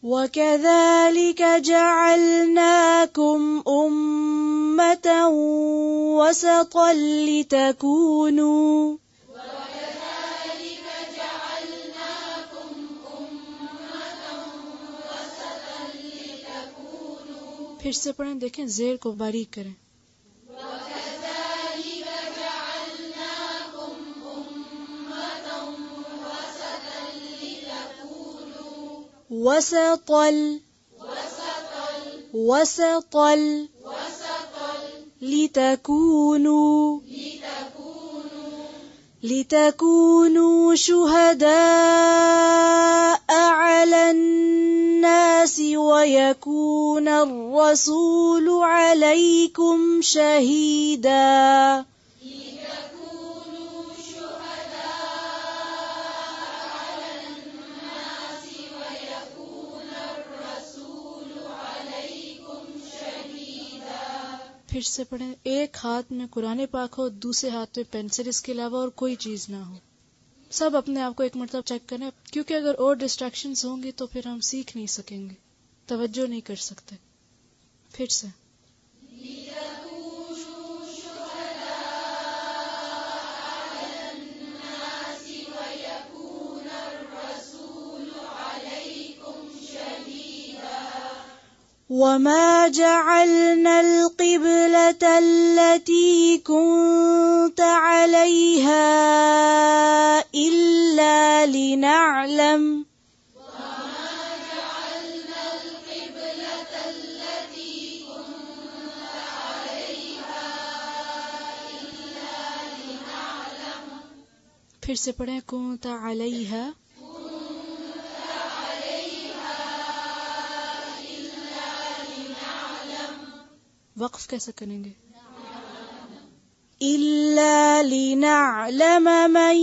وَكَذَلِكَ جَعَلْنَاكُمْ أُمَّةً وَسَطًا لِتَكُونُوا پھر سے پڑھیں، دیکھیں زیر کو باریک کریں. وسطا لتكونوا شهداء على الناس ويكون الرسول عليكم شهيدا. پھر سے پڑھیں، ایک ہاتھ میں قرآن پاک ہو، دوسرے ہاتھ میں پینسل، اس کے علاوہ اور کوئی چیز نہ ہو. سب اپنے آپ کو ایک مرتبہ چیک کریں، کیونکہ اگر اور ڈسٹریکشنز ہوں گی تو پھر ہم سیکھ نہیں سکیں گے، توجہ نہیں کر سکتے. پھر سے وَمَا جَعَلْنَا الْقِبْلَةَ الَّتِي كُنْتَ عَلَيْهَا إِلَّا لِنَعْلَمَ پھر سے پڑھیں كُنْتَ عَلَيْهَا. وقف کیسے کریں گے؟ إِلَّا لِنَعْلَمَ مَن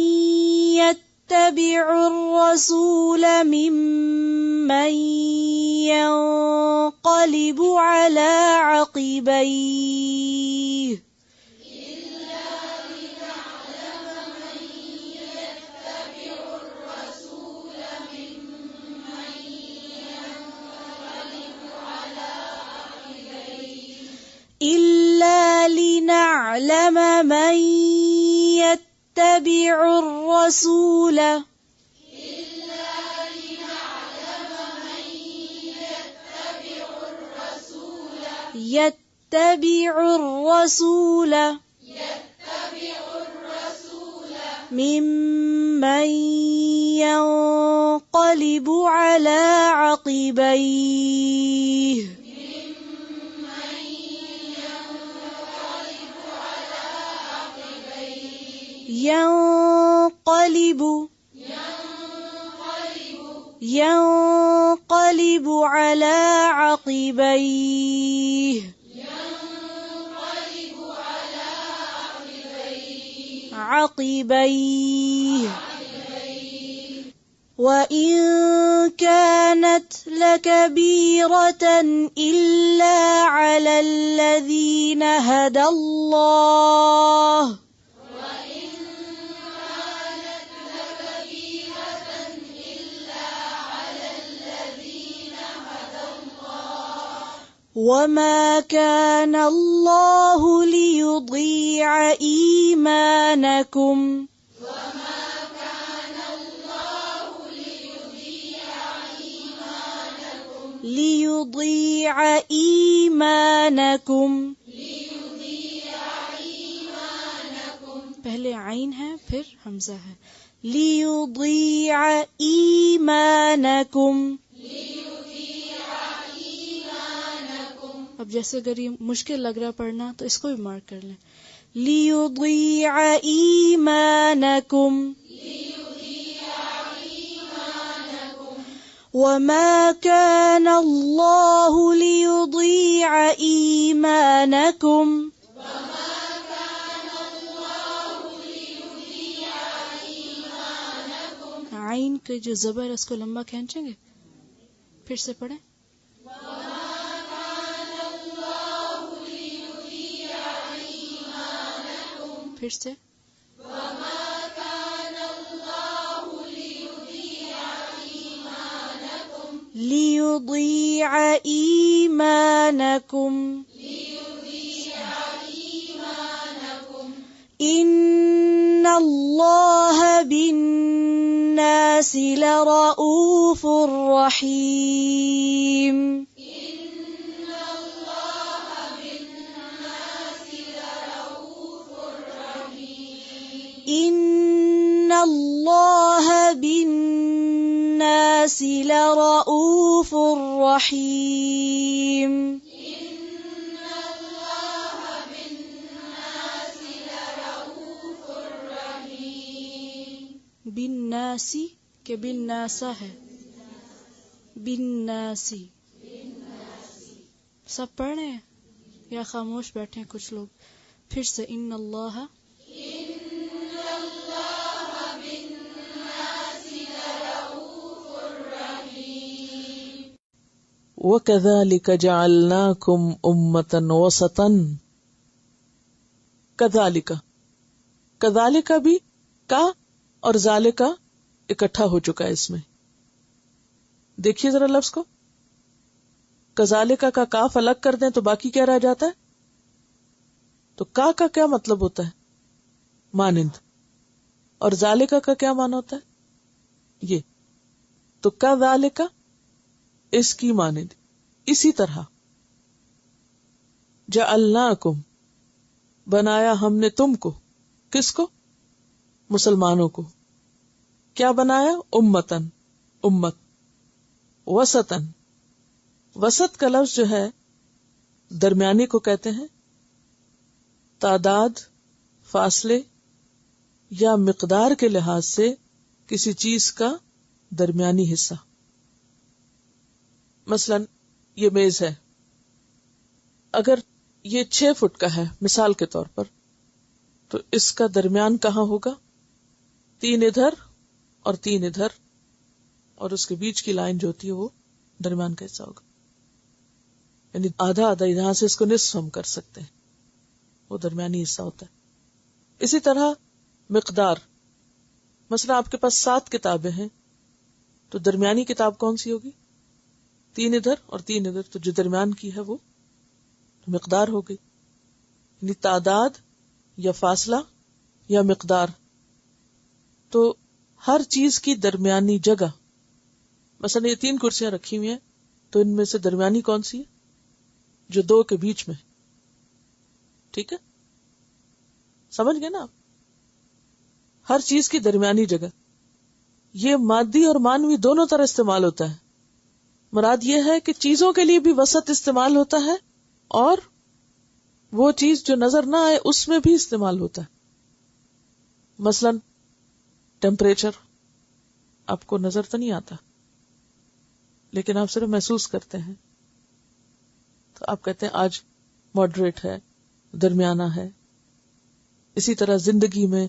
يَتَّبِعُ الرَّسُولَ مِمَّن يَنقَلِبُ عَلَى عَقِبَيْهِ إِلَّا لِنَعْلَمَ مَن يَتَّبِعُ الرَّسُولَ مِمَّن يَنقَلِبُ عَلَى عَقِبَيْهِ ينقلب على عقبيه وَإِن كَانَتْ لَكَبِيرَةً إِلَّا عَلَى الَّذِينَ هَدَى اللَّهُ وَمَا كَانَ اللَّهُ لِيُضِيعَ إِيمَانَكُمْ پہلے عین ہے پھر حمزہ ہے. لِيُضِيعَ إِيمَانَكُمْ. اب جیسے اگر یہ مشکل لگ رہا پڑھنا تو اس کو بھی مارک کر لیں. لِيُضِيعَ إِيمَانَكُمْ وَمَا كَانَ اللَّهُ لِيُضِيعَ إِيمَانَكُمْ عین کے جو زبر ہے اس کو لمبا کھینچیں گے. پھر سے پڑھیں. پھر سے لِيُضِيعَ إِيمَانَكُمْ إِنَّ اللَّهَ بِالنَّاسِ لَرَءُوفٌ رَحِيمٌ إِنَّ اللَّهَ بِالنَّاسِ لَرَءُوفٌ رَحِيمٌ بالناسی کہ بالناسا ہے، بالناسی سب پڑھ رہے ہیں یا خاموش بیٹھے ہیں کچھ لوگ؟ پھر سے ان اللہ وَكَذَلِكَ جَعَلْنَاكُمْ أُمَّةً وَسَطًا كَذَلِكَ بھی کا اور ذالکا اکٹھا ہو چکا ہے اس میں. دیکھیے ذرا لفظ کو، کذالکا کا کاف الگ کر دیں تو باقی کیا رہ جاتا ہے؟ تو کا کیا مطلب ہوتا ہے؟ مانند. اور ذالکا کا کیا معنی ہوتا ہے؟ یہ. تو کذالکا اس کی مانند، اسی طرح. جعلناکم بنایا ہم نے تم کو، کس کو؟ مسلمانوں کو. کیا بنایا؟ امتن، امت. وسطن، وسط کا لفظ جو ہے درمیانی کو کہتے ہیں. تعداد، فاصلے یا مقدار کے لحاظ سے کسی چیز کا درمیانی حصہ. مثلا یہ میز ہے، اگر یہ 6 فٹ کا ہے مثال کے طور پر، تو اس کا درمیان کہاں ہوگا؟ 3 ادھر اور 3 ادھر، اور اس کے بیچ کی لائن جو ہوتی ہے وہ درمیان کا حصہ ہوگا. یعنی آدھا آدھا یہاں سے اس کو نصف ہم کر سکتے ہیں، وہ درمیانی حصہ ہوتا ہے. اسی طرح مقدار، مثلا آپ کے پاس 7 کتابیں ہیں تو درمیانی کتاب کون سی ہوگی؟ 3 ادھر اور 3 ادھر، تو جو درمیان کی ہے وہ مقدار ہو گئی. یعنی تعداد یا فاصلہ یا مقدار. تو ہر چیز کی درمیانی جگہ، مثلا یہ 3 کرسیاں رکھی ہوئی ہیں تو ان میں سے درمیانی کون سی ہے؟ جو 2 کے بیچ میں. ٹھیک ہے، سمجھ گئے نا آپ؟ ہر چیز کی درمیانی جگہ. یہ مادی اور مانوی دونوں طرح استعمال ہوتا ہے. مراد یہ ہے کہ چیزوں کے لیے بھی وسط استعمال ہوتا ہے، اور وہ چیز جو نظر نہ آئے اس میں بھی استعمال ہوتا ہے. مثلا ٹیمپریچر آپ کو نظر تو نہیں آتا، لیکن آپ صرف محسوس کرتے ہیں. تو آپ کہتے ہیں آج ماڈریٹ ہے، درمیانہ ہے. اسی طرح زندگی میں،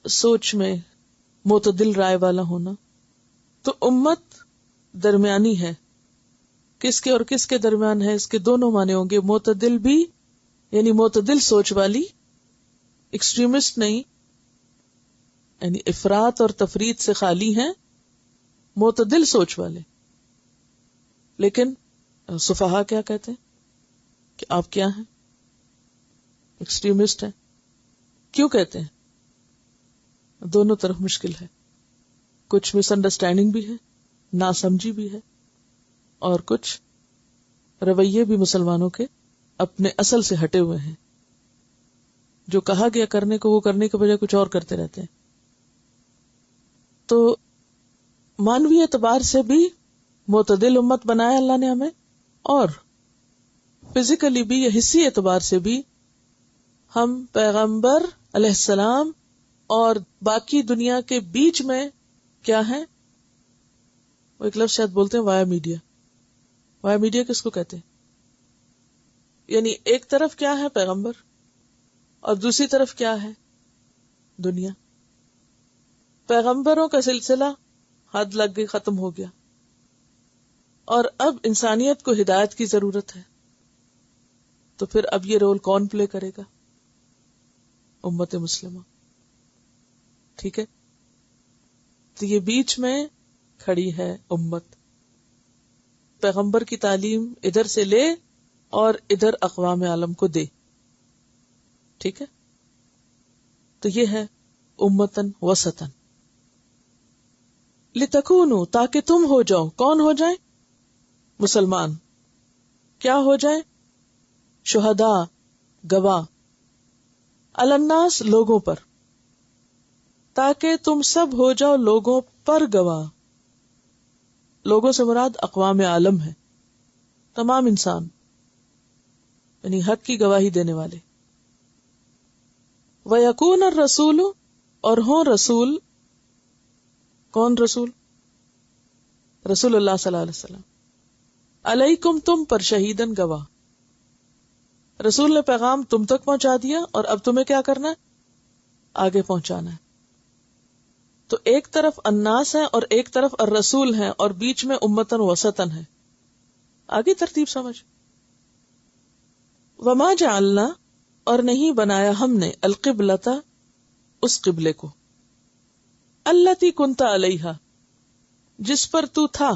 سوچ میں معتدل رائے والا ہونا. تو امت درمیانی ہے. کس کے اور کس کے درمیان ہے؟ اس کے دونوں معنی ہوں گے. معتدل بھی، یعنی معتدل سوچ والی، ایکسٹریمسٹ نہیں، یعنی افراط اور تفریط سے خالی ہیں، معتدل سوچ والے. لیکن سفہا کیا کہتے ہیں کہ آپ کیا ہیں؟ ایکسٹریمسٹ ہیں. کیوں کہتے ہیں؟ دونوں طرف مشکل ہے. کچھ مس انڈرسٹینڈنگ بھی ہے، ناسمجھی بھی ہے، اور کچھ رویے بھی مسلمانوں کے اپنے اصل سے ہٹے ہوئے ہیں. جو کہا گیا کرنے کو وہ کرنے کے بجائے کچھ اور کرتے رہتے ہیں. تو مانوی اعتبار سے بھی معتدل امت بنایا اللہ نے ہمیں، اور فزیکلی بھی یا حصی اعتبار سے بھی ہم پیغمبر علیہ السلام اور باقی دنیا کے بیچ میں کیا ہیں؟ وہ ایک لفظ شاید بولتے ہیں وایا میڈیا. وایا میڈیا کس کو کہتے ہیں؟ یعنی ایک طرف کیا ہے پیغمبر اور دوسری طرف کیا ہے دنیا. پیغمبروں کا سلسلہ حد لگ گئی، ختم ہو گیا، اور اب انسانیت کو ہدایت کی ضرورت ہے. تو پھر اب یہ رول کون پلے کرے گا؟ امت مسلمہ. ٹھیک ہے، تو یہ بیچ میں کھڑی ہے امت. پیغمبر کی تعلیم ادھر سے لے اور ادھر اقوام عالم کو دے. ٹھیک ہے، تو یہ ہے امتن وسطن. لتکونوا، تاکہ تم ہو جاؤ. کون ہو جائیں؟ مسلمان. کیا ہو جائیں؟ شہداء، گواہ. علی الناس، لوگوں پر. تاکہ تم سب ہو جاؤ لوگوں پر گواہ. لوگوں سے مراد اقوام عالم ہے، تمام انسان، یعنی حق کی گواہی دینے والے. وَيَكُونَ الرَّسُولُ، اور ہوں رسول. کون رسول؟ رسول اللہ صلی اللہ علیہ وسلم. علیکم، تم پر، شہیدن، گواہ. رسول نے پیغام تم تک پہنچا دیا اور اب تمہیں کیا کرنا ہے؟ آگے پہنچانا ہے. تو ایک طرف الناس ہے اور ایک طرف الرسول ہے اور بیچ میں امتن وسطن ہے. آگے ترتیب سمجھ. وما جعلنا، اور نہیں بنایا ہم نے، القبلۃ، اس قبلے کو، التی کنت علیہا، جس پر تو تھا.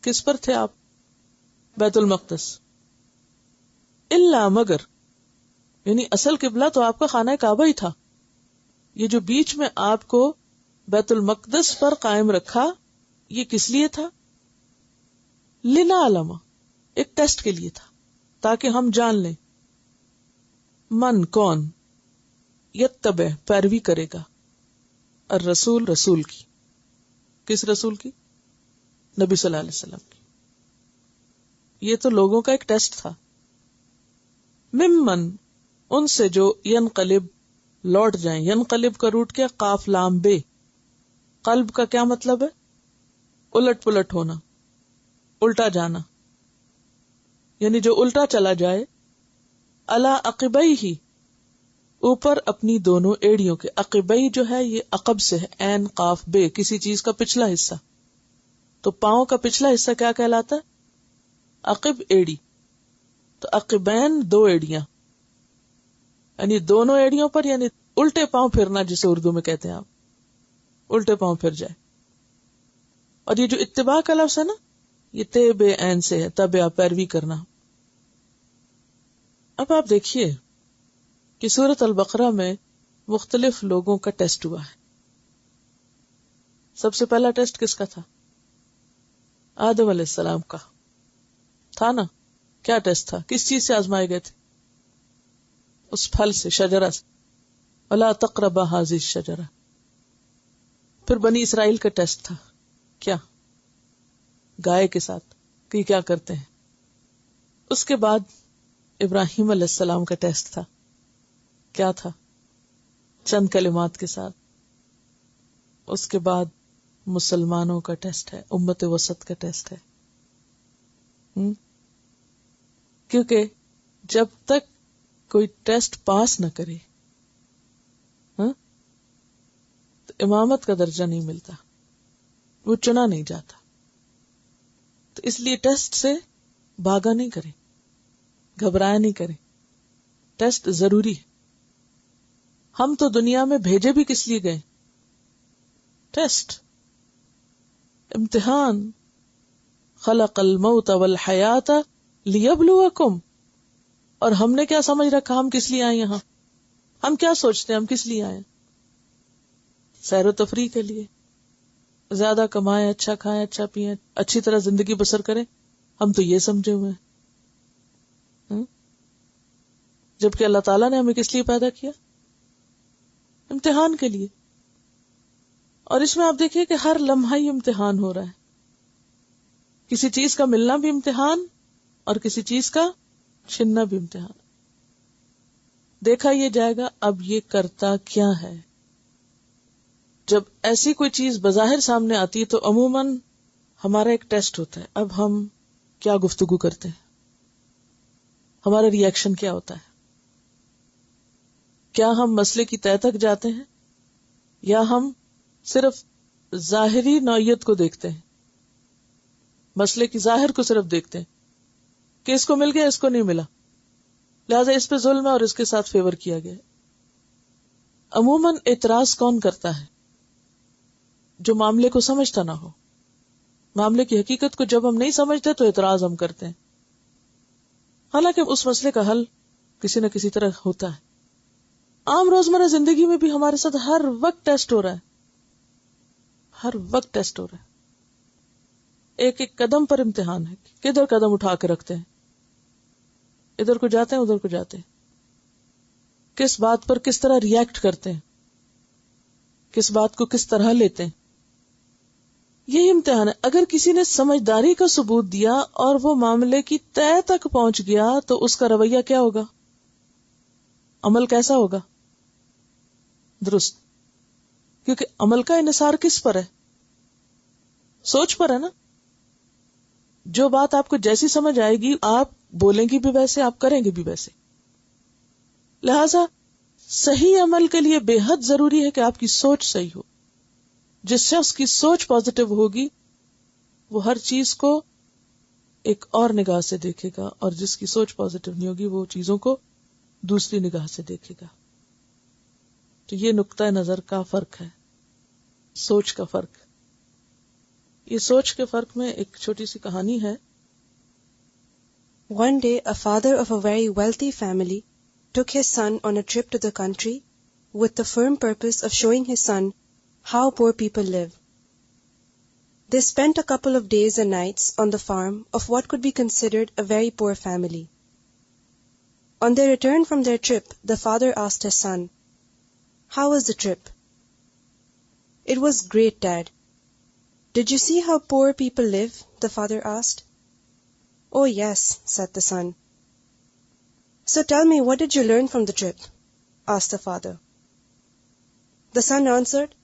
کس پر تھے آپ؟ بیت المقدس. الا، مگر، یعنی اصل قبلہ تو آپ کا خانہ کعبہ ہی تھا. یہ جو بیچ میں آپ کو بیت المقدس پر قائم رکھا، یہ کس لیے تھا؟ لنعلم، ایک ٹیسٹ کے لیے تھا، تاکہ ہم جان لیں من، کون، یتبع، پیروی کرے گا، الرسول، رسول کی. کس رسول کی؟ نبی صلی اللہ علیہ وسلم کی. یہ تو لوگوں کا ایک ٹیسٹ تھا. ممن، ان سے جو، ینقلب، لوٹ جائیں. ینقلب کا روٹ کیا؟ قاف لام بے. قلب کا کیا مطلب ہے؟ الٹ پلٹ ہونا، الٹا جانا، یعنی جو الٹا چلا جائے. علی عقبیہ، اوپر اپنی دونوں ایڑیوں کے. عقبی جو ہے یہ عقب سے ہے، عین قاف بے، کسی چیز کا پچھلا حصہ. تو پاؤں کا پچھلا حصہ کیا کہلاتا ہے؟ عقب، ایڑی. تو عقبین، دو ایڑیاں، یعنی دونوں ایڑیوں پر، یعنی الٹے پاؤں پھرنا جسے اردو میں کہتے ہیں آپ، الٹے پاؤں پھر جائے. اور یہ جو اتباع کا لفظ ہے نا، یہ تے بے عین سے ہے، تبع، پیروی کرنا. اب آپ دیکھیے کہ سورۃ البقرہ میں مختلف لوگوں کا ٹیسٹ ہوا ہے. سب سے پہلا ٹیسٹ کس کا تھا؟ آدم علیہ السلام کا تھا نا. کیا ٹیسٹ تھا؟ کس چیز سے آزمائے گئے تھے؟ اس پھل سے، شجرہ سے. وَلَا تَقْرَبَا هَٰذِهِ الشَّجَرَةَ. پھر بنی اسرائیل کا ٹیسٹ تھا. کیا؟ گائے کے ساتھ کہ کیا کرتے ہیں. اس کے بعد ابراہیم علیہ السلام کا ٹیسٹ تھا. کیا تھا؟ چند کلمات کے ساتھ. اس کے بعد مسلمانوں کا ٹیسٹ ہے، امت وسط کا ٹیسٹ ہے. کیونکہ جب تک کوئی ٹیسٹ پاس نہ کرے تو امامت کا درجہ نہیں ملتا، وہ چنا نہیں جاتا. تو اس لیے ٹیسٹ سے بھاگا نہیں کرے، گھبرایا نہیں کرے. ٹیسٹ ضروری ہے. ہم تو دنیا میں بھیجے بھی کس لیے گئے؟ ٹیسٹ، امتحان. خلق الموت والحیات لیبلوکم. اور ہم نے کیا سمجھ رکھا ہم کس لیے آئے یہاں؟ ہم کیا سوچتے ہیں ہم کس لیے آئے؟ سیر و تفریح کے لیے، زیادہ کمائیں، اچھا کھائیں، اچھا پیئیں، اچھی طرح زندگی بسر کریں. ہم تو یہ سمجھے ہوئے ہیں. جبکہ اللہ تعالیٰ نے ہمیں کس لیے پیدا کیا؟ امتحان کے لیے. اور اس میں آپ دیکھیے کہ ہر لمحہ ہی امتحان ہو رہا ہے. کسی چیز کا ملنا بھی امتحان اور کسی چیز کا چھننا بھی امتحان. دیکھا یہ جائے گا اب یہ کرتا کیا ہے. جب ایسی کوئی چیز بظاہر سامنے آتی ہے تو عموماً ہمارا ایک ٹیسٹ ہوتا ہے. اب ہم کیا گفتگو کرتے ہیں، ہمارا ری ایکشن کیا ہوتا ہے. کیا ہم مسئلے کی تہہ تک جاتے ہیں یا ہم صرف ظاہری نوعیت کو دیکھتے ہیں، مسئلے کی ظاہر کو صرف دیکھتے ہیں کہ اس کو مل گیا، اس کو نہیں ملا، لہذا اس پہ ظلم ہے اور اس کے ساتھ فیور کیا گیا. عموماً اعتراض کون کرتا ہے؟ جو معاملے کو سمجھتا نہ ہو. معاملے کی حقیقت کو جب ہم نہیں سمجھتے تو اعتراض ہم کرتے ہیں، حالانکہ اس مسئلے کا حل کسی نہ کسی طرح ہوتا ہے. عام روزمرہ زندگی میں بھی ہمارے ساتھ ہر وقت ٹیسٹ ہو رہا ہے، ہر وقت ٹیسٹ ہو رہا ہے. ایک ایک قدم پر امتحان ہے، کدھر قدم اٹھا کے رکھتے ہیں، ادھر کو جاتے ہیں ادھر کو جاتے ہیں، کس بات پر کس طرح ریئیکٹ کرتے ہیں، کس بات کو کس طرح لیتے ہیں. یہی امتحان ہے. اگر کسی نے سمجھداری کا ثبوت دیا اور وہ معاملے کی تہ تک پہنچ گیا تو اس کا رویہ کیا ہوگا، عمل کیسا ہوگا؟ درست. کیونکہ عمل کا انحصار کس پر ہے؟ سوچ پر ہے نا. جو بات آپ کو جیسی سمجھ آئے گی آپ بولیں گی بھی ویسے، آپ کریں گے بھی ویسے. لہذا صحیح عمل کے لیے بے حد ضروری ہے کہ آپ کی سوچ صحیح ہو. جس شخص کی سوچ پازیٹو ہوگی وہ ہر چیز کو ایک اور نگاہ سے دیکھے گا، اور جس کی سوچ پازیٹو نہیں ہوگی وہ چیزوں کو دوسری نگاہ سے دیکھے گا. تو یہ نقطہ نظر کا فرق ہے، سوچ کا فرق. یہ سوچ کے فرق میں ایک چھوٹی سی کہانی ہے. One day, a father of a very wealthy family took his son on a trip to the country with the firm purpose of showing his son how poor people live. They spent a couple of days and nights on the farm of what could be considered a very poor family. On their return from their trip, the father asked his son, "How was the trip?" "It was great, Dad." "Did you see how poor people live?" the father asked. "Oh yes," said the son. "So tell me, what did you learn from the trip?" asked the father. The son answered,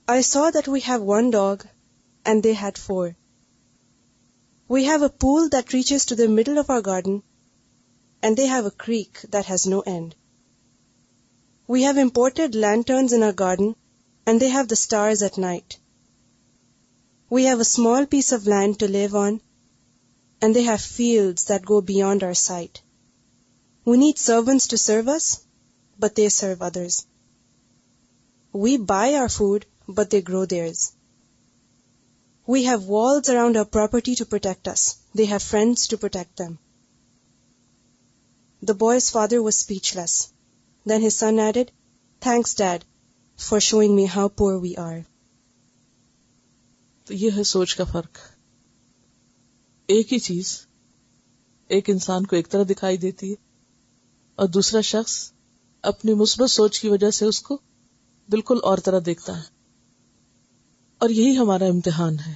"I saw that we have one dog and they had 4. We have a pool that reaches to the middle of our garden and they have a creek that has no end. We have imported lanterns in our garden and they have the stars at night. We have a small piece of land to live on and they have fields that go beyond our sight. We need servants to serve us, but they serve others. We buy our food, but they grow theirs. We have walls around our property to protect us. They have friends to protect them." The boy's father was speechless. Then his son added, "Thanks, Dad, for showing me how poor we are." تو یہ ہے سوچ کا فرق. ایک ہی چیز ایک انسان کو ایک طرح دکھائی دیتی ہے اور دوسرا شخص اپنی مثبت سوچ کی وجہ سے اس کو بالکل اور طرح دیکھتا ہے. اور یہی ہمارا امتحان ہے.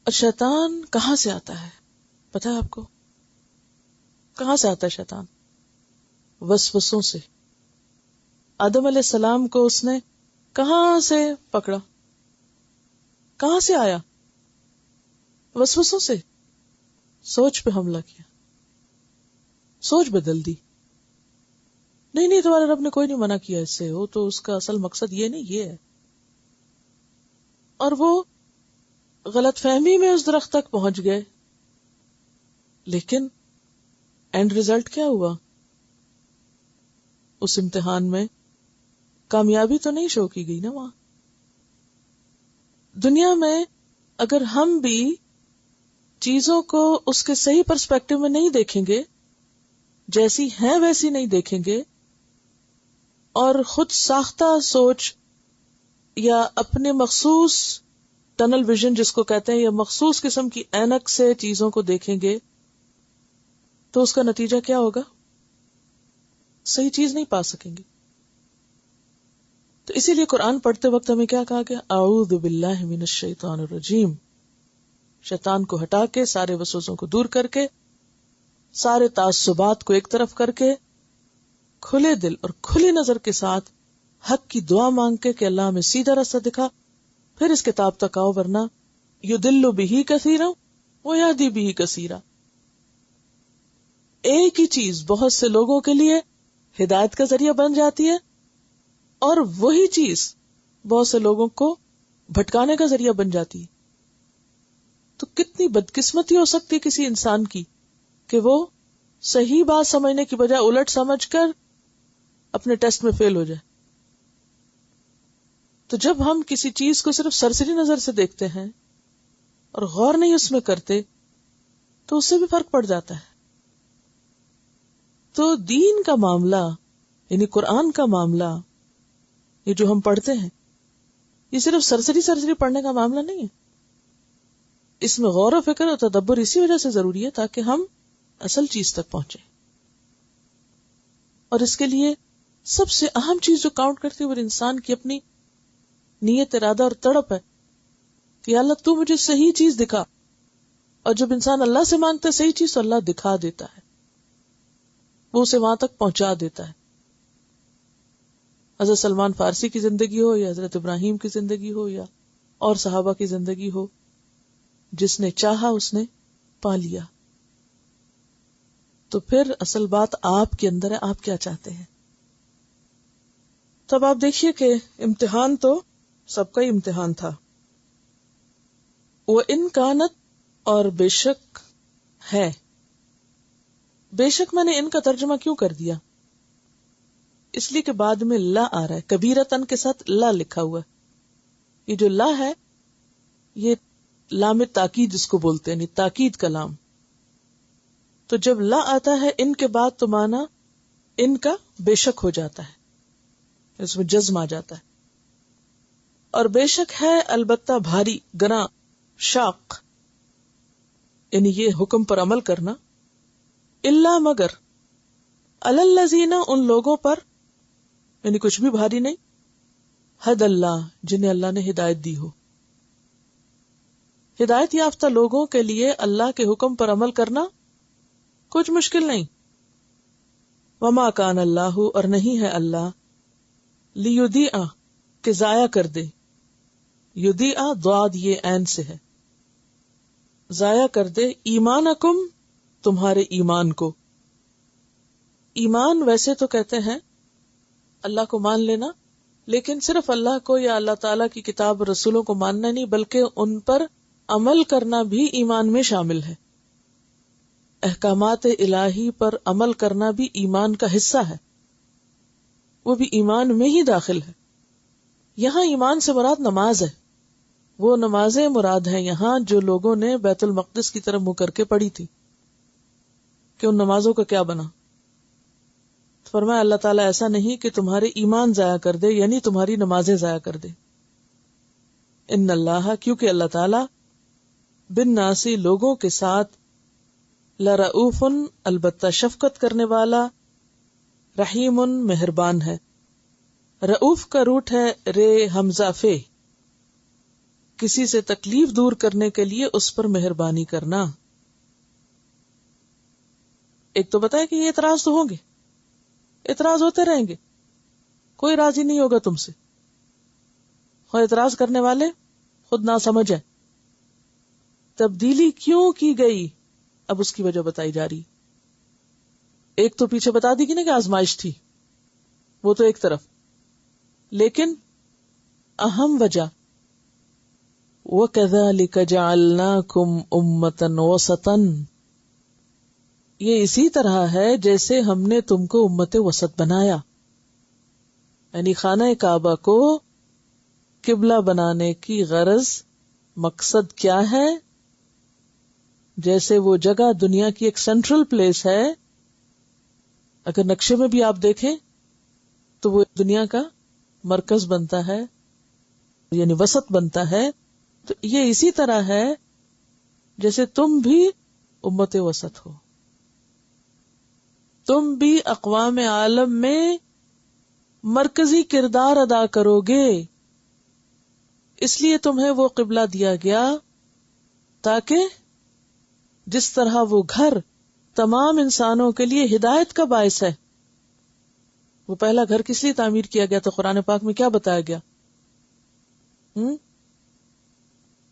اور شیطان کہاں سے آتا ہے پتہ ہے آپ کو؟ کہاں سے آتا ہے شیطان؟ وسوسوں سے. آدم علیہ السلام کو اس نے کہاں سے پکڑا؟ کہاں سے آیا؟ وسوسوں سے. سوچ پہ حملہ کیا، سوچ بدل دی. نہیں تمہارے رب نے کوئی نہیں منع کیا اس سے، وہ تو اس کا اصل مقصد یہ نہیں، یہ ہے. اور وہ غلط فہمی میں اس درخت تک پہنچ گئے. لیکن اینڈ ریزلٹ کیا ہوا؟ اس امتحان میں کامیابی تو نہیں شو کی گئی نا. وہاں دنیا میں اگر ہم بھی چیزوں کو اس کے صحیح پرسپیکٹو میں نہیں دیکھیں گے، جیسی ہیں ویسی نہیں دیکھیں گے، اور خود ساختہ سوچ یا اپنے مخصوص ٹنل ویژن جس کو کہتے ہیں، یا مخصوص قسم کی اینک سے چیزوں کو دیکھیں گے تو اس کا نتیجہ کیا ہوگا؟ صحیح چیز نہیں پا سکیں گے. تو اسی لیے قرآن پڑھتے وقت ہمیں کیا کہا گیا؟ اعوذ باللہ من الشیطان الرجیم. شیطان کو ہٹا کے، سارے وسوسوں کو دور کر کے، سارے تعصبات کو ایک طرف کر کے، کھلے دل اور کھلی نظر کے ساتھ حق کی دعا مانگ کے کہ اللہ ہمیں سیدھا راستہ دکھا، پھر اس کتاب تک آؤ، ورنہ یضل بہ کثیرا ویہدی بہ کثیرا. ایک ہی چیز بہت سے لوگوں کے لیے ہدایت کا ذریعہ بن جاتی ہے، اور وہی چیز بہت سے لوگوں کو بھٹکانے کا ذریعہ بن جاتی ہے. تو کتنی بدقسمتی ہو سکتی کسی انسان کی کہ وہ صحیح بات سمجھنے کی بجائے الٹ سمجھ کر اپنے ٹیسٹ میں فیل ہو جائے. تو جب ہم کسی چیز کو صرف سرسری نظر سے دیکھتے ہیں اور غور نہیں اس میں کرتے تو اس سے بھی فرق پڑ جاتا ہے. تو دین کا معاملہ یعنی قرآن کا معاملہ، یہ جو ہم پڑھتے ہیں، یہ صرف سرسری پڑھنے کا معاملہ نہیں ہے. اس میں غور و فکر اور تدبر اسی وجہ سے ضروری ہے تاکہ ہم اصل چیز تک پہنچے. اور اس کے لیے سب سے اہم چیز جو کاؤنٹ کرتی ہے وہ انسان کی اپنی نیت، ارادہ اور تڑپ ہے کہ اللہ تو مجھے صحیح چیز دکھا. اور جب انسان اللہ سے مانگتا ہے صحیح چیز تو اللہ دکھا دیتا ہے، وہ اسے وہاں تک پہنچا دیتا ہے. حضرت سلمان فارسی کی زندگی ہو یا حضرت ابراہیم کی زندگی ہو یا اور صحابہ کی زندگی ہو، جس نے چاہا اس نے پا لیا. تو پھر اصل بات آپ کے اندر ہے، آپ کیا چاہتے ہیں. تب آپ دیکھیے کہ امتحان تو سب کا ہی امتحان تھا. وہ ان کانت اور بے شک ہے. بے شک میں نے ان کا ترجمہ کیوں کر دیا؟ اس لیے کہ بعد میں لا آ رہا ہے، کبیرتن کے ساتھ لا لکھا ہوا ہے. یہ جو لا ہے یہ لام تاکید جس کو بولتے ہیں، یعنی تاکید کا لام. تو جب لا آتا ہے ان کے بعد تو مانا ان کا بے شک ہو جاتا ہے، اس میں جزم آ جاتا ہے. اور بے شک ہے البتہ بھاری، گراں، شاق، یعنی یہ حکم پر عمل کرنا. الا مگر، الذین ان لوگوں پر، یعنی کچھ بھی بھاری نہیں، حد اللہ جنہیں اللہ نے ہدایت دی ہو. ہدایت یافتہ لوگوں کے لیے اللہ کے حکم پر عمل کرنا کچھ مشکل نہیں. وما کان اللہ، اور نہیں ہے اللہ، لیضیع کہ ضائع کر دے. یضیع ضاد یہ عین سے ہے، ضائع کر دے ایمانکم تمہارے ایمان کو. ایمان ویسے تو کہتے ہیں اللہ کو مان لینا، لیکن صرف اللہ کو یا اللہ تعالیٰ کی کتاب اور رسولوں کو ماننا نہیں بلکہ ان پر عمل کرنا بھی ایمان میں شامل ہے. احکامات الہی پر عمل کرنا بھی ایمان کا حصہ ہے، وہ بھی ایمان میں ہی داخل ہے. یہاں ایمان سے مراد نماز ہے، وہ نمازیں مراد ہیں یہاں جو لوگوں نے بیت المقدس کی طرف منہ کر کے پڑھی تھی، کہ ان نمازوں کا کیا بنا. فرمایا اللہ تعالیٰ ایسا نہیں کہ تمہارے ایمان ضائع کر دے، یعنی تمہاری نمازیں ضائع کر دے. ان اللہ، کیونکہ اللہ تعالیٰ بالناس لوگوں کے ساتھ، لرؤوف البتہ شفقت کرنے والا، رحیم مہربان ہے. رؤوف کا روٹ ہے رے حمزہ فے، کسی سے تکلیف دور کرنے کے لیے اس پر مہربانی کرنا. ایک تو بتایا کہ یہ اعتراض تو ہوں گے، اعتراض ہوتے رہیں گے، کوئی راضی نہیں ہوگا تم سے، اور اعتراض کرنے والے خود نہ سمجھ ہے. تبدیلی کیوں کی گئی، اب اس کی وجہ بتائی جا رہی. ایک تو پیچھے بتا دی گی نا کہ آزمائش تھی، وہ تو ایک طرف، لیکن اہم وجہ وَكَذَلِكَ جَعَلْنَاكُمْ أُمَّةً وَسَطًا، یہ اسی طرح ہے جیسے ہم نے تم کو امت وسط بنایا. یعنی خانہ کعبہ کو قبلہ بنانے کی غرض، مقصد کیا ہے؟ جیسے وہ جگہ دنیا کی ایک سینٹرل پلیس ہے، اگر نقشے میں بھی آپ دیکھیں تو وہ دنیا کا مرکز بنتا ہے، یعنی وسط بنتا ہے. تو یہ اسی طرح ہے جیسے تم بھی امت وسط ہو، تم بھی اقوام عالم میں مرکزی کردار ادا کرو گے. اس لیے تمہیں وہ قبلہ دیا گیا تاکہ جس طرح وہ گھر تمام انسانوں کے لیے ہدایت کا باعث ہے. وہ پہلا گھر کس لیے تعمیر کیا گیا تو قرآن پاک میں کیا بتایا گیا؟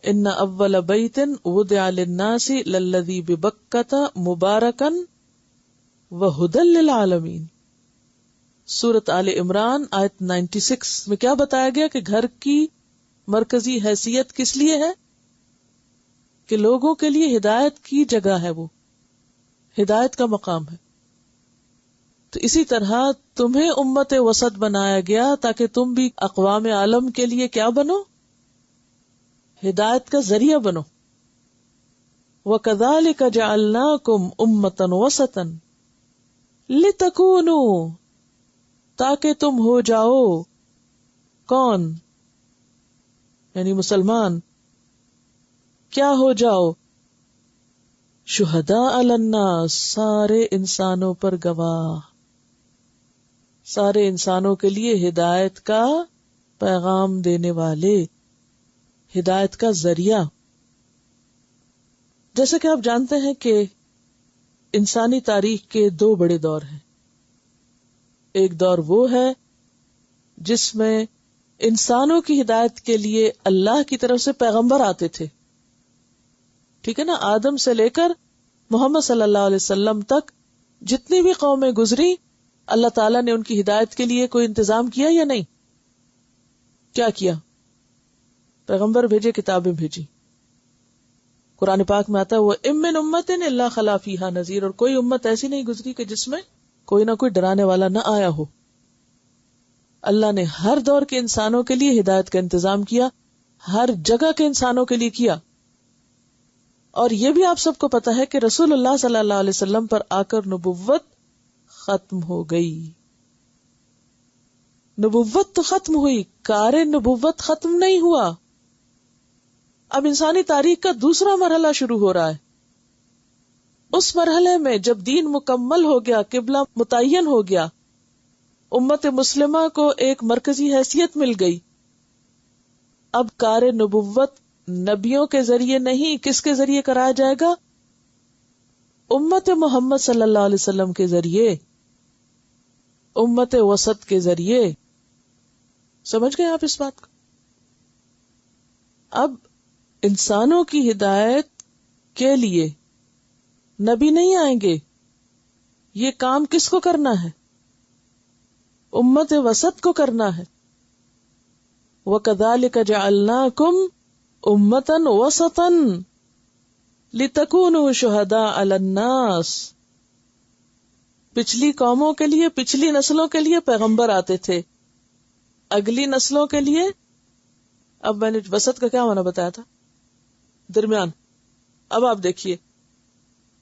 ان اول بیت وضع للناس للذی ببکۃ مبارکا وہدی للعالمین. سورۃ آل عمران آیت 96 میں کیا بتایا گیا کہ گھر کی مرکزی حیثیت کس لیے ہے؟ کہ لوگوں کے لیے ہدایت کی جگہ ہے، وہ ہدایت کا مقام ہے. تو اسی طرح تمہیں امت وسط بنایا گیا تاکہ تم بھی اقوام عالم کے لیے کیا بنو؟ ہدایت کا ذریعہ بنو. وَكَذَلِكَ جَعَلْنَاكُمْ أُمَّةً وَسَطًا لِتَكُونُوا، تاکہ تم ہو جاؤ کون؟ یعنی مسلمان کیا ہو جاؤ؟ شہداء علی الناس، سارے انسانوں پر گواہ، سارے انسانوں کے لیے ہدایت کا پیغام دینے والے، ہدایت کا ذریعہ. جیسے کہ آپ جانتے ہیں کہ انسانی تاریخ کے دو بڑے دور ہیں. ایک دور وہ ہے جس میں انسانوں کی ہدایت کے لیے اللہ کی طرف سے پیغمبر آتے تھے، ٹھیک ہے نا. آدم سے لے کر محمد صلی اللہ علیہ وسلم تک جتنی بھی قومیں گزری، اللہ تعالیٰ نے ان کی ہدایت کے لیے کوئی انتظام کیا یا نہیں؟ کیا کیا؟ پیغمبر بھیجے، کتابیں بھیجی. قرآن پاک میں آتا ہے وَإِن مِّنْ أُمَّةٍ إِلَّا خَلَا فِيهَا نَذِيرٌ، اور کوئی امت ایسی نہیں گزری کہ جس میں کوئی نہ کوئی ڈرانے والا نہ آیا ہو. اللہ نے ہر دور کے انسانوں کے لیے ہدایت کا انتظام کیا، ہر جگہ کے انسانوں کے لیے کیا. اور یہ بھی آپ سب کو پتا ہے کہ رسول اللہ صلی اللہ علیہ وسلم پر آ کر نبوت ختم ہو گئی. نبوت تو ختم ہوئی، کار نبوت ختم نہیں ہوا. اب انسانی تاریخ کا دوسرا مرحلہ شروع ہو رہا ہے. اس مرحلے میں جب دین مکمل ہو گیا، قبلہ متعین ہو گیا، امت مسلمہ کو ایک مرکزی حیثیت مل گئی، اب کار نبوت نبیوں کے ذریعے نہیں، کس کے ذریعے کرایا جائے گا؟ امت محمد صلی اللہ علیہ وسلم کے ذریعے، امت وسط کے ذریعے. سمجھ گئے آپ اس بات کو؟ اب انسانوں کی ہدایت کے لیے نبی نہیں آئیں گے، یہ کام کس کو کرنا ہے؟ امت وسط کو کرنا ہے. وَكَذَلِكَ جَعَلْنَاكُمْ أُمَّةً وَسَطًا لِتَكُونُوا شُهَدَاءَ عَلَى النَّاسِ. پچھلی قوموں کے لیے، پچھلی نسلوں کے لیے پیغمبر آتے تھے، اگلی نسلوں کے لیے. اب میں نے وسط کا کیا معنی بتایا تھا؟ درمیان. اب آپ دیکھیے،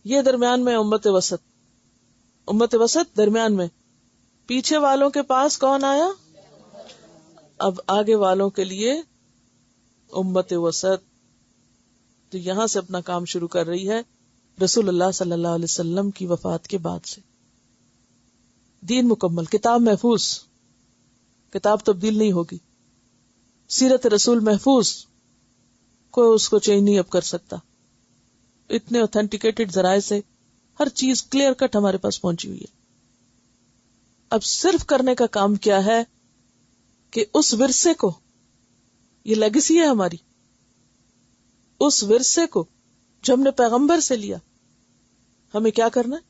یہ درمیان میں امت وسط، امت وسط درمیان میں، پیچھے والوں کے پاس کون آیا؟ اب آگے والوں کے لیے امت وسط. تو یہاں سے اپنا کام شروع کر رہی ہے رسول اللہ صلی اللہ علیہ وسلم کی وفات کے بعد سے. دین مکمل، کتاب محفوظ، کتاب تبدیل نہیں ہوگی، سیرت رسول محفوظ، کوئی اس کو چینج نہیں اب کر سکتا. اتنے اوتھینٹیکیٹڈ ذرائع سے ہر چیز کلیئر کٹ ہمارے پاس پہنچی ہوئی ہے. اب صرف کرنے کا کام کیا ہے کہ اس ورثے کو، یہ لیگیسی ہے ہماری، اس ورثے کو جو ہم نے پیغمبر سے لیا، ہمیں کیا کرنا ہے؟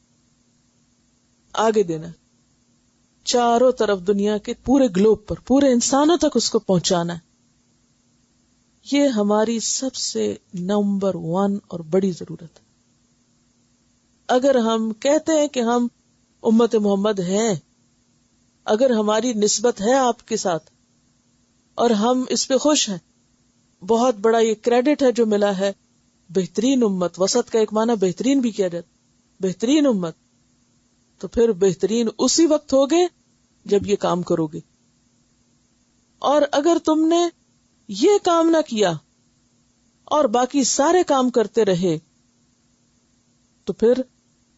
آگے دینا ہے. چاروں طرف دنیا کے پورے گلوب پر، پورے انسانوں تک اس کو پہنچانا ہے. یہ ہماری سب سے نمبر 1 اور بڑی ضرورت ہے. اگر ہم کہتے ہیں کہ ہم امت محمد ہیں، اگر ہماری نسبت ہے آپ کے ساتھ اور ہم اس پہ خوش ہیں، بہت بڑا یہ کریڈٹ ہے جو ملا ہے. بہترین امت، وسط کا ایک معنی بہترین بھی کیا جاتا، بہترین امت. تو پھر بہترین اسی وقت ہوگے جب یہ کام کرو گے. اور اگر تم نے یہ کام نہ کیا اور باقی سارے کام کرتے رہے، تو پھر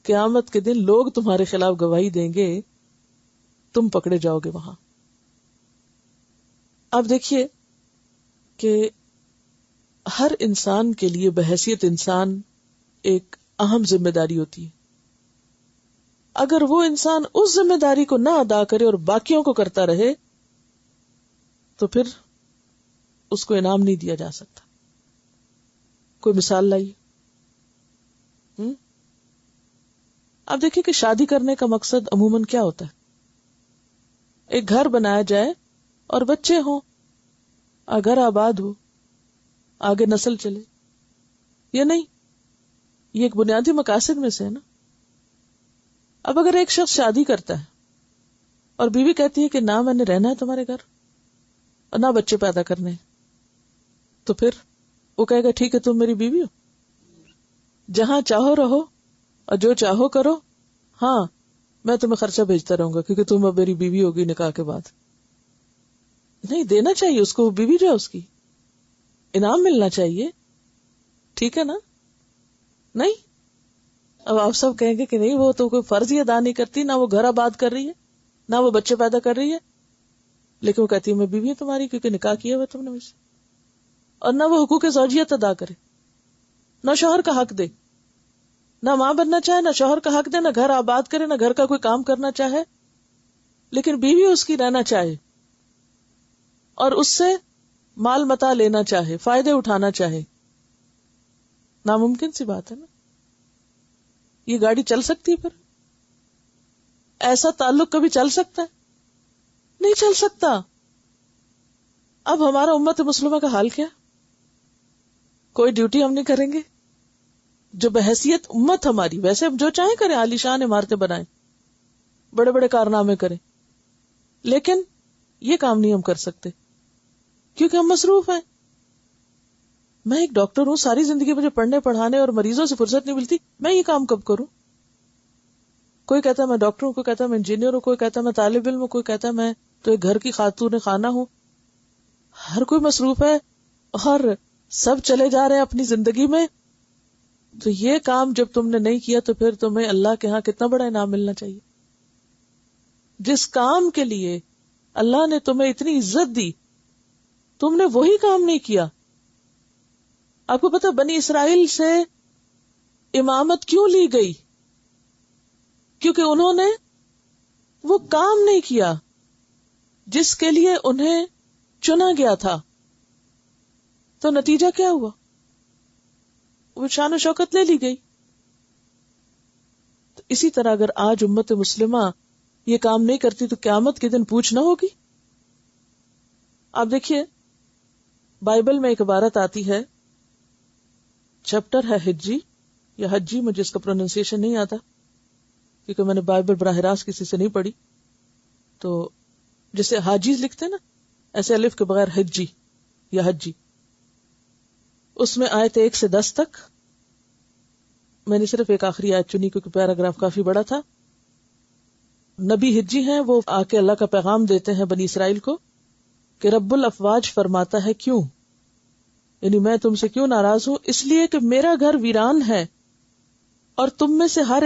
قیامت کے دن لوگ تمہارے خلاف گواہی دیں گے، تم پکڑے جاؤ گے وہاں. اب دیکھیے کہ ہر انسان کے لیے بحیثیت انسان ایک اہم ذمہ داری ہوتی ہے. اگر وہ انسان اس ذمہ داری کو نہ ادا کرے اور باقیوں کو کرتا رہے تو پھر اس کو انعام نہیں دیا جا سکتا. کوئی مثال لائیے. آپ دیکھیں کہ شادی کرنے کا مقصد عموماً کیا ہوتا ہے؟ ایک گھر بنایا جائے اور بچے ہوں، گھر آباد ہو، آگے نسل چلے، یہ نہیں؟ یہ ایک بنیادی مقاصد میں سے ہے نا. اب اگر ایک شخص شادی کرتا ہے اور بیوی کہتی ہے کہ نہ میں نے رہنا ہے تمہارے گھر اور نہ بچے پیدا کرنے، تو پھر وہ کہے گا ٹھیک ہے تم میری بیوی ہو، جہاں چاہو رہو اور جو چاہو کرو، ہاں میں تمہیں خرچہ بھیجتا رہوں گا کیونکہ تم اب میری بیوی ہوگی نکاح کے بعد. نہیں، دینا چاہیے اس کو، وہ بیوی جو ہے اس کی انعام ملنا چاہیے، ٹھیک ہے نا؟ نہیں، اب آپ سب کہیں گے کہ نہیں وہ تو کوئی فرض ہی ادا نہیں کرتی، نہ وہ گھر آباد کر رہی ہے نہ وہ بچے پیدا کر رہی ہے، لیکن وہ کہتی ہے میں بیوی ہوں تمہاری کیونکہ نکاح کیا ہوا تم نے مجھ سے، اور نہ وہ حقوق زوجیت ادا کرے، نہ شوہر کا حق دے، نہ ماں بننا چاہے نہ شوہر کا حق دے، نہ گھر آباد کرے نہ گھر کا کوئی کام کرنا چاہے، لیکن بیوی اس کی رہنا چاہے اور اس سے مال متاع لینا چاہے، فائدے اٹھانا چاہے. ناممکن سی بات ہے نا؟ یہ گاڑی چل سکتی ہے؟ پھر ایسا تعلق کبھی چل سکتا ہے؟ نہیں چل سکتا. اب ہمارا امت مسلمہ کا حال کیا؟ کوئی ڈیوٹی ہم نہیں کریں گے جو بحیثیت امت ہماری، ویسے ہم جو چاہیں کریں، عالی شان عمارتیں بنائیں، بڑے بڑے کارنامے کریں، لیکن یہ کام نہیں ہم کر سکتے کیونکہ ہم مصروف ہیں. میں ایک ڈاکٹر ہوں، ساری زندگی مجھے پڑھنے پڑھانے اور مریضوں سے فرصت نہیں ملتی، میں یہ کام کب کروں؟ کوئی کہتا ہے میں ڈاکٹر ہوں، کوئی کہتا ہے میں انجینئر ہوں، کوئی کہتا ہے میں طالب علم ہوں، کوئی کہتا ہے میں تو ایک گھر کی خاتون خانہ ہوں. ہر کوئی مصروف ہے اور سب چلے جا رہے ہیں اپنی زندگی میں. تو یہ کام جب تم نے نہیں کیا تو پھر تمہیں اللہ کے ہاں کتنا بڑا انعام ملنا چاہیے. جس کام کے لیے اللہ نے تمہیں اتنی عزت دی تم نے وہی کام نہیں کیا. آپ کو پتا بنی اسرائیل سے امامت کیوں لی گئی؟ کیونکہ انہوں نے وہ کام نہیں کیا جس کے لیے انہیں چنا گیا تھا. تو نتیجہ کیا ہوا؟ وہ شان و شوکت لے لی گئی. تو اسی طرح اگر آج امت مسلمہ یہ کام نہیں کرتی تو قیامت کے دن پوچھ نہ ہوگی. آپ دیکھیے بائبل میں ایک عبارت آتی ہے، چیپٹر ہے حجی یا حجی، مجھے اس کا پروننسیشن نہیں آتا کیونکہ میں نے بائبل براہ راست کسی سے نہیں پڑھی. تو جیسے حاجیز لکھتے نا، ایسے الف کے بغیر حجی یا حجی. اس میں آیت 1 سے 10 تک، میں نے صرف ایک آخری آیت چنی کیونکہ پیراگراف کافی بڑا تھا. نبی حجی ہیں، وہ آ کے اللہ کا پیغام دیتے ہیں بنی اسرائیل کو کہ رب الافواج فرماتا ہے کیوں، یعنی میں تم سے کیوں ناراض ہوں؟ اس لیے کہ میرا گھر ویران ہے اور تم میں سے ہر